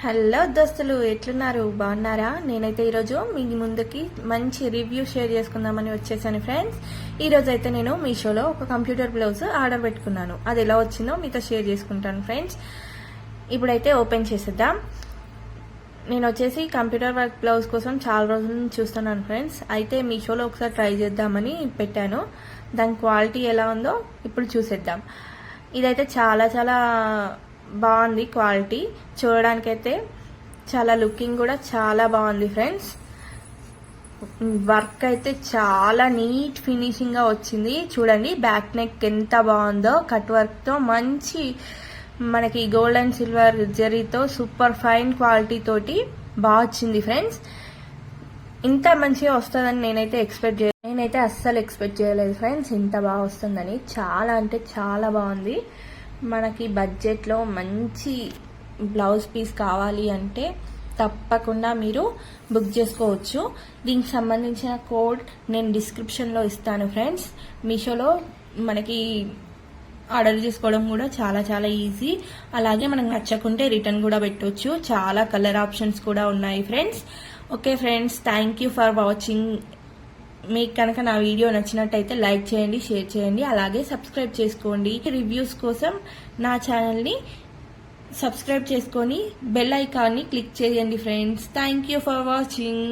Hello దోస్తులు, ఎట్లున్నారు? బాగున్నారా? నేనైతే ఈరోజు మీ ముందుకి మంచి రివ్యూ షేర్ చేసుకుందామని వచ్చేసాను ఫ్రెండ్స్. ఈరోజు అయితే నేను మీషోలో ఒక కంప్యూటర్ బ్లౌజ్ ఆర్డర్ పెట్టుకున్నాను. అది ఎలా వచ్చిందో మీతో షేర్ చేసుకుంటాను ఫ్రెండ్స్. ఇప్పుడైతే ఓపెన్ చేసేద్దాం. నేను వచ్చేసి కంప్యూటర్ వర్క్ బ్లౌజ్ కోసం చాలా రోజుల నుంచి చూస్తున్నాను ఫ్రెండ్స్. అయితే మీషోలో ఒకసారి ట్రై చేద్దామని పెట్టాను. దాని క్వాలిటీ ఎలా ఉందో ఇప్పుడు చూసేద్దాం. ఇదైతే చాలా చాలా బాగుంది. క్వాలిటీ చూడడానికైతే చాలా లుకింగ్ కూడా చాలా బాగుంది ఫ్రెండ్స్. వర్క్ అయితే చాలా నీట్ ఫినిషింగ్ గా వచ్చింది. చూడండి బ్యాక్ నెక్ ఎంత బాగుందో. కట్ వర్క్ తో మంచి మనకి గోల్డ్ అండ్ సిల్వర్ జరీతో సూపర్ ఫైన్ క్వాలిటీ తోటి బాగా వచ్చింది ఫ్రెండ్స్. ఇంత మంచిగా వస్తుందని నేనైతే అస్సలు ఎక్స్పెక్ట్ చేయలేదు ఫ్రెండ్స్, ఇంత బాగా వస్తుందని. చాలా అంటే చాలా బాగుంది. మనకి బడ్జెట్లో మంచి బ్లౌజ్ పీస్ కావాలి అంటే తప్పకుండా మీరు బుక్ చేసుకోవచ్చు. దీనికి సంబంధించిన కోడ్ నేను డిస్క్రిప్షన్లో ఇస్తాను ఫ్రెండ్స్. మీషోలో మనకి ఆర్డర్ చేసుకోవడం కూడా చాలా చాలా ఈజీ. అలాగే మనకు నచ్చకుంటే రిటర్న్ కూడా పెట్టవచ్చు. చాలా కలర్ ఆప్షన్స్ కూడా ఉన్నాయి friends. Okay friends, thank you for watching. మీకు కనుక నా వీడియో నచ్చినట్టయితే లైక్ చేయండి, షేర్ చేయండి, అలాగే సబ్స్క్రైబ్ చేసుకోండి. రివ్యూస్ కోసం నా ఛానల్ని సబ్స్క్రైబ్ చేసుకొని బెల్ ఐకాన్ని క్లిక్ చేయండి friends. Thank you for watching.